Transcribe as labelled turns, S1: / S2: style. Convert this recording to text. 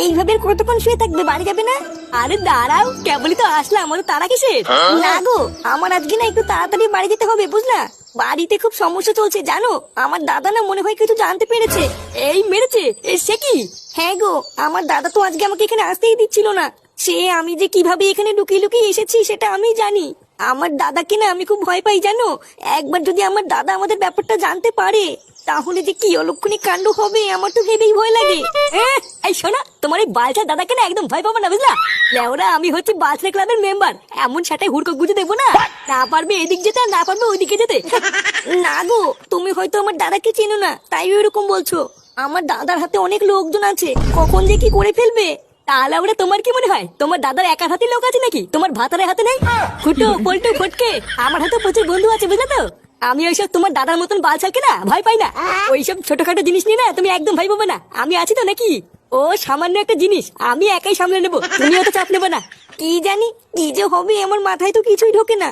S1: এইভাবে আর কতক্ষণ শুয়ে থাকবে, বাড়ি যাবে না?
S2: আরে দাঁড়াও, কেবলই তো আসলাম, আমাদের তারা কিসে?
S1: না গো, আমার আজকে না একটু তাড়াতাড়ি বাড়ি যেতে হবে, বুঝলা? বাড়িতে খুব সমস্যা চলছে জানো, আমার দাদা না মনে হয় কিছু জানতে পেরেছে।
S2: এই মেরেছে? সে কি?
S1: হ্যাঁ গো, আমার দাদা তো আজকে আমাকে এখানে আসতেই দিচ্ছিল না। সে আমি যে কিভাবে এখানে লুকিয়ে লুকিয়ে এসেছি সেটা আমি জানি। আমার দাদাকে না আমি খুব ভয় পাই জানো। একবার যদি আমার দাদা আমাদের ব্যাপারটা জানতে পারে, তাহলে যে কি অলক্ষণিক কাণ্ড হবে আমার তো ভেবেই ভয় লাগে।
S2: এই শোনা, তোমার এই বালছার দাদাকে না একদম ভয় পাবো না, বুঝলা? লেওরা, আমি হচ্ছি বালছার ক্লাবের মেম্বার, এমন সাথে হুড়কো গুজে দেবো না। না পারবে এদিক যেতে আর না পারবে ওইদিকে যেতে।
S1: না গো, তুমি হয়তো আমার দাদাকে চেনো না, তাই ওইরকম বলছো। আমার দাদার হাতে অনেক লোকজন আছে, কখন যে কি করে ফেলবে।
S2: তাহলে ওরা তোমার কি মনে হয় তোমার দাদার একার হাতে লোক আছে নাকি? তোমার ভাতারের হাতে নেই? ফুটো পল্টু ফটকে, আমার হাতে প্রচুর বন্ধু আছে, বুঝলে তো? আমি ওইসব তোমার দাদার মতন বালছালকে না ভয় পাই না। ওইসব ছোটখাটো জিনিস নিয়ে না তুমি একদম ভয় পাবে না, আমি আছি তো নাকি? ও সামান্য একটা জিনিস, আমি একাই সামলে নেবো, তুমিও তো চাপ নেবে না।
S1: কি জানি কি যে হবে, আমার মাথায় তো কিছুই ঢোকে না।